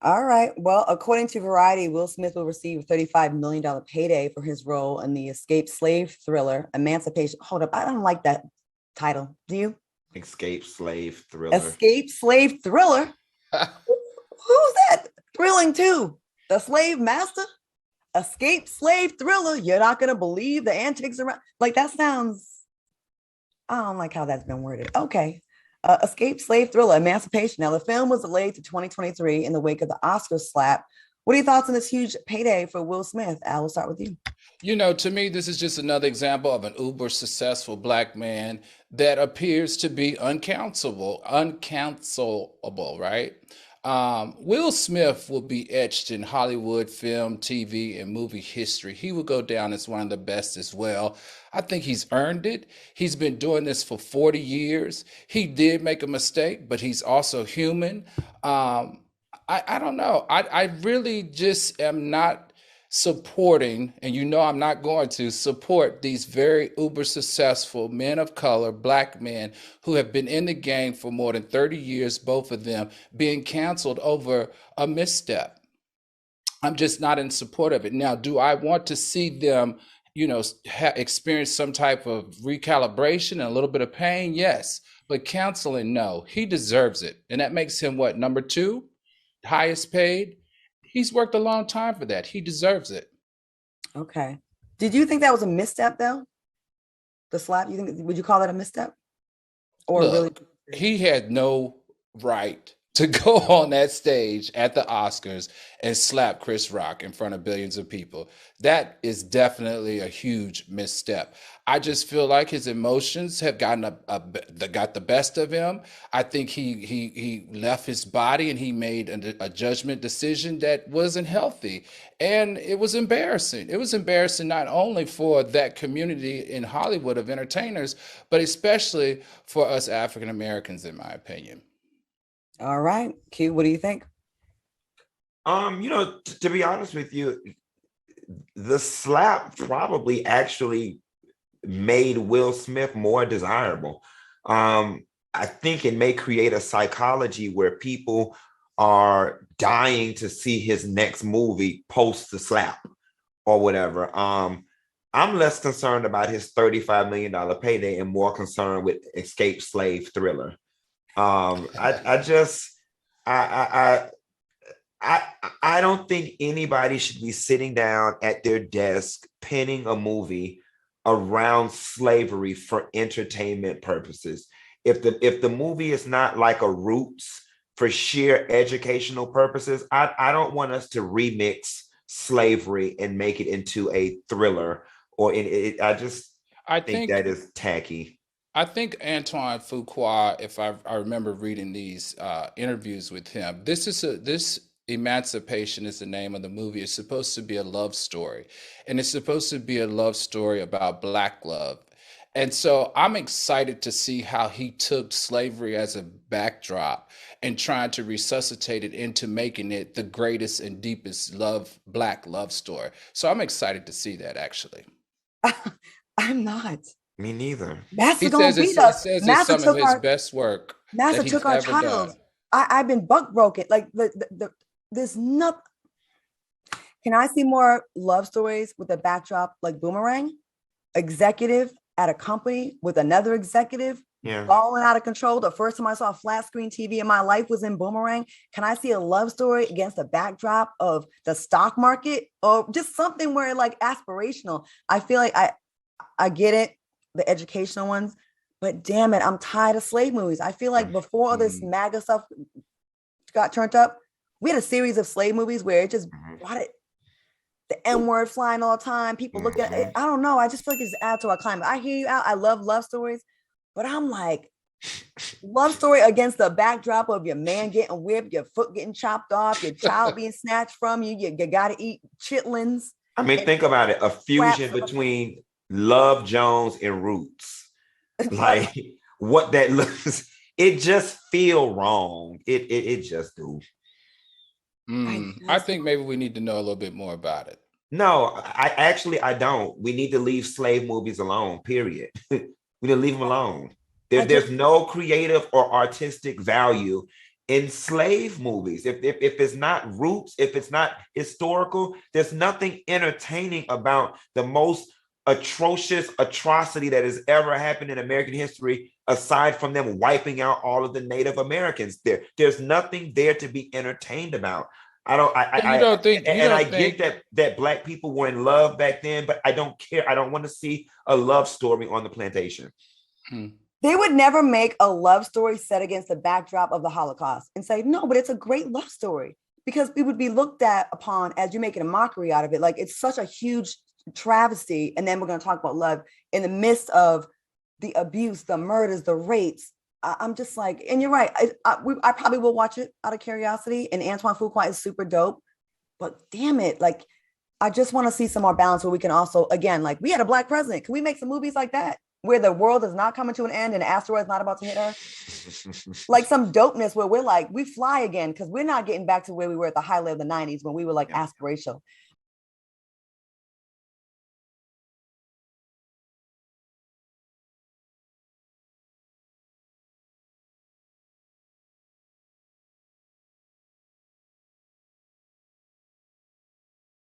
All right. Well, according to Variety, Will Smith will receive a $35 million payday for his role in the escaped slave thriller Emancipation. Hold up. I don't like that title. Do you? Escape slave thriller. Escape slave thriller? Who's that thrilling to? The slave master? Escape slave thriller? You're not going to believe the antics around. Like, that sounds, I don't like how that's been worded. Okay. Escape slave thriller Emancipation. Now, the film was delayed to 2023 in the wake of the Oscar slap. What are your thoughts on this huge payday for Will Smith? Al, we'll start with you. To me, this is just another example of an uber successful black man that appears to be uncancelable, right? Will Smith will be etched in Hollywood film, TV, and movie history. He will go down as one of the best as well. I think he's earned it. He's been doing this for 40 years. He did make a mistake, but he's also human. I don't know. I really just am not supporting, and I'm not going to support these very uber successful men of color, black men who have been in the game for more than 30 years, both of them being canceled over a misstep. I'm just not in support of it. Now, do I want to see them, experience some type of recalibration and a little bit of pain? Yes. But canceling, no. He deserves it. And that makes him what, number two? Highest paid? He's worked a long time for that. He deserves it. Okay. Did you think that was a misstep though? The slap? Would you call that a misstep? Or really? Look, he had no right to go on that stage at the Oscars and slap Chris Rock in front of billions of people. That is definitely a huge misstep. I just feel like his emotions have got the best of him. I think he left his body and he made a judgment decision that wasn't healthy, and it was embarrassing. It was embarrassing not only for that community in Hollywood of entertainers, but especially for us African Americans, in my opinion. All right. Q, what do you think? To be honest with you, the slap probably actually made Will Smith more desirable. I think it may create a psychology where people are dying to see his next movie post the slap or whatever. I'm less concerned about his $35 million payday and more concerned with escape slave thriller. I just I, I I don't think anybody should be sitting down at their desk penning a movie around slavery for entertainment purposes. If the movie is not like a Roots for sheer educational purposes, I don't want us to remix slavery and make it into a thriller I just I think think that is tacky. I think Antoine Fuqua, if I remember reading these interviews with him, this Emancipation is the name of the movie. It's supposed to be a love story, and it's supposed to be a love story about Black love. And so I'm excited to see how he took slavery as a backdrop and trying to resuscitate it into making it the greatest and deepest Black love story. So I'm excited to see that actually. I'm not. Me neither. Master He gonna says beat he us. says it's Master some of took his our best work Master that took he's our ever child. done. I've been buck broken. Like there's not. Can I see more love stories with a backdrop like Boomerang? Executive at a company with another executive Yeah. falling out of control. The first time I saw a flat screen TV in my life was in Boomerang. Can I see a love story against a backdrop of the stock market or just something where like aspirational? I feel like I get it, the educational ones, but damn it, I'm tired of slave movies. I feel like before all this Mhm. MAGA stuff got turned up, we had a series of slave movies where it just Mhm. brought it the N word flying all the time. People look at it. Mhm. I don't know. I just feel like it's add to our climate. I hear you out. I love love stories, but I'm like, love story against the backdrop of your man getting whipped, your foot getting chopped off, your child being snatched from you. You got to eat chitlins I mean, and think about it, a scraps fusion of between Love Jones and Roots. a. Like what that looks, it just feel wrong. It just do. I I just think maybe we need to know a little bit more about it. No, I don't. We need to leave slave movies alone, period. We need to leave them alone. I just There's no creative or artistic value in slave movies. If it's not roots, if it's not historical, there's nothing entertaining about the most atrocious atrocity that has ever happened in American history, aside from them wiping out all of the Native Americans. There's nothing there to be entertained about. I don't. So you don't think you And I don't get think that Black people were in love back then, but I don't care. I don't want to see a love story on the plantation. hmm. They would never make a love story set against the backdrop of the Holocaust and say, no, but it's a great love story, because it would be looked at upon as you're making a mockery out of it. Like, it's such a huge travesty. And then we're going to talk about love in the midst of the abuse, the murders, the rapes. I'm just like, and you're right. I probably will watch it out of curiosity. And Antoine Fuqua is super dope. But damn it, like, I just want to see some more balance where we can also, again, like, we had a Black president. Can we make some movies like that, where the world is not coming to an end and the asteroid is not about to hit Earth? Like some dopeness where we're like, we fly again, because we're not getting back to where we were at the highlight of the 90s when we were like aspirational.